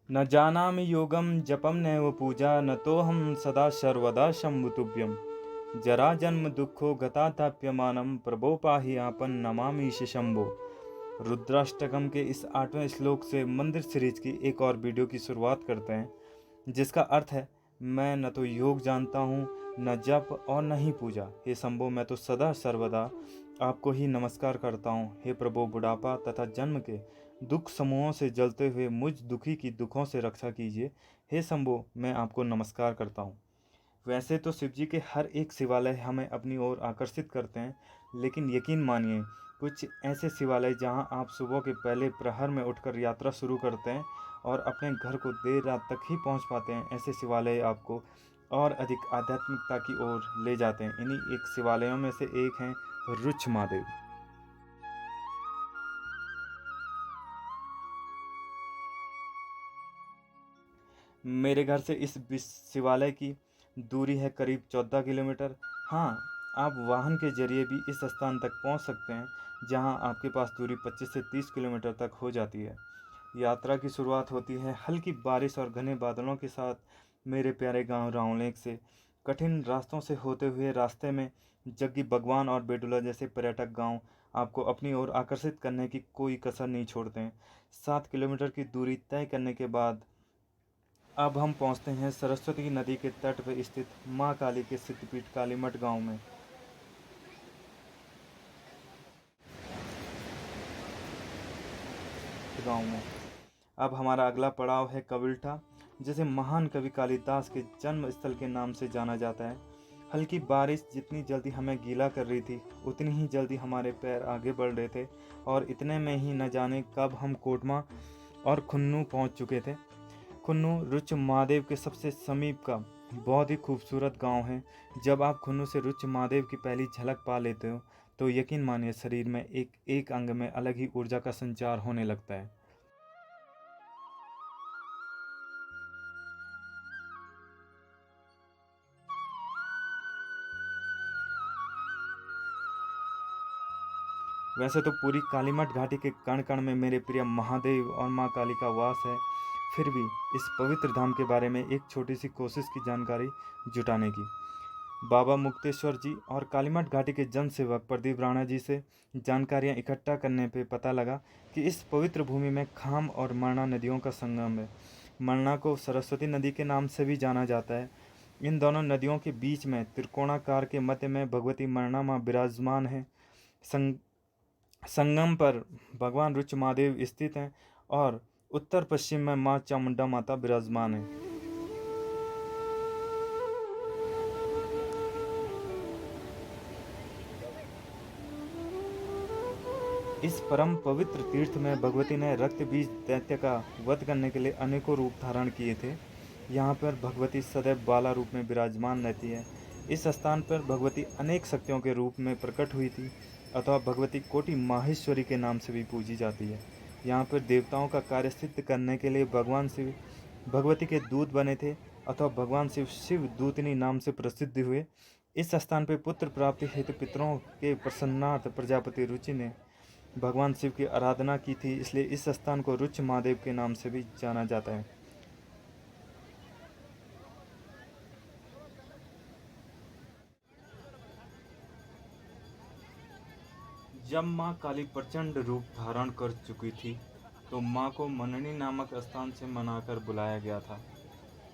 न जानामि योगं जपं नैव पूजा न तोहं सदा सर्वदा शम्भुतुभ्यं जरा जन्म दुःखो गताताप्यमानं प्रभो पाहि आपन नमामि शंभो। रुद्राष्टकम के इस 8वें श्लोक से मंदिर सीरीज की एक और वीडियो की शुरुआत करते हैं, जिसका अर्थ है मैं न तो योग जानता हूँ, न जप और न ही पूजा। हे शंभो, मैं तो सदा सर्वदा आपको ही नमस्कार करता हूँ। हे प्रभु, बुढ़ापा तथा जन्म के दुख समूहों से जलते हुए मुझ दुखी की दुखों से रक्षा कीजिए। हे शंभो, मैं आपको नमस्कार करता हूँ। वैसे तो शिव जी के हर एक शिवालय हमें अपनी ओर आकर्षित करते हैं, लेकिन यकीन मानिए कुछ ऐसे शिवालय जहां आप सुबह के पहले प्रहर में उठकर यात्रा शुरू करते हैं और अपने घर को देर रात तक ही पहुंच पाते हैं, ऐसे शिवालय आपको और अधिक आध्यात्मिकता की ओर ले जाते हैं। इन्हीं एक शिवालयों में से एक हैं रुच महादेव। मेरे घर से इस शिवालय की दूरी है करीब 14 किलोमीटर। हाँ, आप वाहन के जरिए भी इस स्थान तक पहुंच सकते हैं, जहां आपके पास दूरी 25 से 30 किलोमीटर तक हो जाती है। यात्रा की शुरुआत होती है हल्की बारिश और घने बादलों के साथ मेरे प्यारे गांव रावलेक से। कठिन रास्तों से होते हुए रास्ते में जग्गी बगवान और बेडुला जैसे पर्यटक गांव आपको अपनी ओर आकर्षित करने की कोई कसर नहीं छोड़ते हैं। 7 किलोमीटर की दूरी तय करने के बाद अब हम पहुंचते हैं सरस्वती नदी के तट पर स्थित मां काली के सिद्धपीठ कालीमठ गांव में। अब हमारा अगला पड़ाव है कविल्ठा, जिसे महान कवि कालिदास के जन्म स्थल के नाम से जाना जाता है। हल्की बारिश जितनी जल्दी हमें गीला कर रही थी, उतनी ही जल्दी हमारे पैर आगे बढ़ रहे थे और इतने में ही न जाने कब हम कोटमा और खुन्नू पहुंच चुके थे। खुन्नू रुच महादेव के सबसे समीप का बहुत ही खूबसूरत गांव है। जब आप खुन्नू से रुच महादेव की पहली झलक पा लेते हो तो यकीन मानिए शरीर में एक एक अंग में अलग ही ऊर्जा का संचार होने लगता है। वैसे तो पूरी कालीमठ घाटी के कण कण में मेरे प्रिय महादेव और माँ काली का वास है, फिर भी इस पवित्र धाम के बारे में एक छोटी सी कोशिश की जानकारी जुटाने की। बाबा मुक्तेश्वर जी और कालीमठ घाटी के जन सेवक प्रदीप राणा जी से जानकारियां इकट्ठा करने पे पता लगा कि इस पवित्र भूमि में खाम और मरना नदियों का संगम है। मरना को सरस्वती नदी के नाम से भी जाना जाता है। इन दोनों नदियों के बीच में त्रिकोणाकार के मध्य में भगवती मरना माँ विराजमान है। संगम पर भगवान रुच महादेव स्थित हैं और उत्तर पश्चिम में माँ चामुंडा माता विराजमान है। इस परम पवित्र तीर्थ में भगवती ने रक्त बीज दैत्य का वध करने के लिए अनेकों रूप धारण किए थे। यहाँ पर भगवती सदैव बाला रूप में विराजमान रहती है। इस स्थान पर भगवती अनेक शक्तियों के रूप में प्रकट हुई थी अथवा भगवती कोटि माहेश्वरी के नाम से भी पूजी जाती है। यहाँ पर देवताओं का कार्य सिद्ध करने के लिए भगवान शिव भगवती के दूत बने थे अथवा भगवान शिव शिव दूतनी नाम से प्रसिद्ध हुए। इस स्थान पर पुत्र प्राप्ति हेतु पितरों के प्रसन्नार्थ प्रजापति रुचि ने भगवान शिव की आराधना की थी, इसलिए इस स्थान को रुच महादेव के नाम से भी जाना जाता है। जब मां काली प्रचंड रूप धारण कर चुकी थी तो मां को मननी नामक स्थान से मनाकर बुलाया गया था।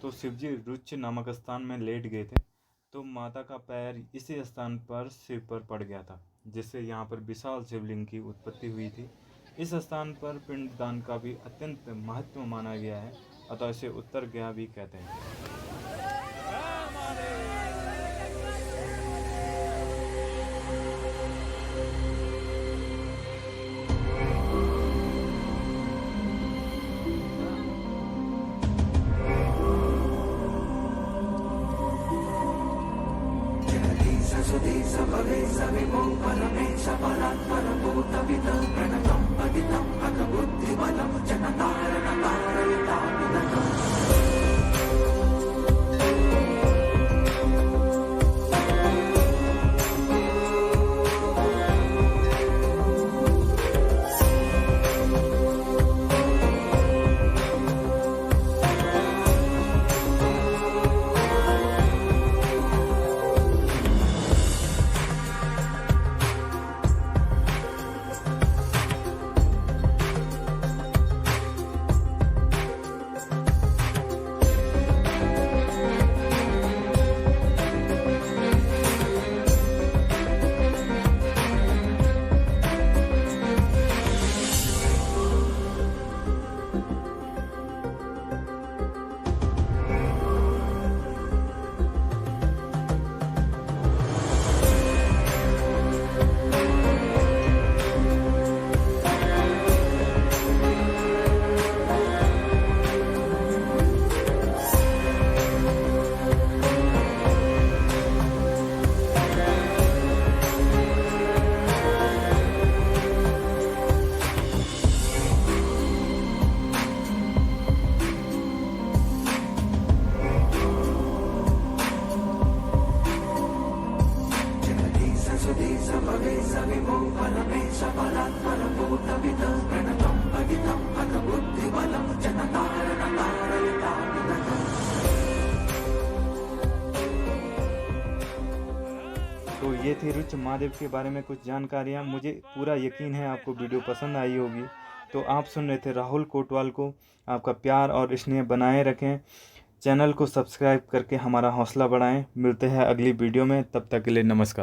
तो शिवजी रुच नामक स्थान में लेट गए थे, तो माता का पैर इसी स्थान पर शिव पर पड़ गया था, जिससे यहाँ पर विशाल शिवलिंग की उत्पत्ति हुई थी। इस स्थान पर पिंडदान का भी अत्यंत महत्व माना गया है, अतः इसे उत्तर गया भी कहते हैं। तो ये थी रुच महादेव के बारे में कुछ जानकारियाँ। मुझे पूरा यकीन है आपको वीडियो पसंद आई होगी। तो आप सुन रहे थे राहुल कोटवाल को। आपका प्यार और स्नेह बनाए रखें। चैनल को सब्सक्राइब करके हमारा हौसला बढ़ाएं। मिलते हैं अगली वीडियो में, तब तक के लिए नमस्कार।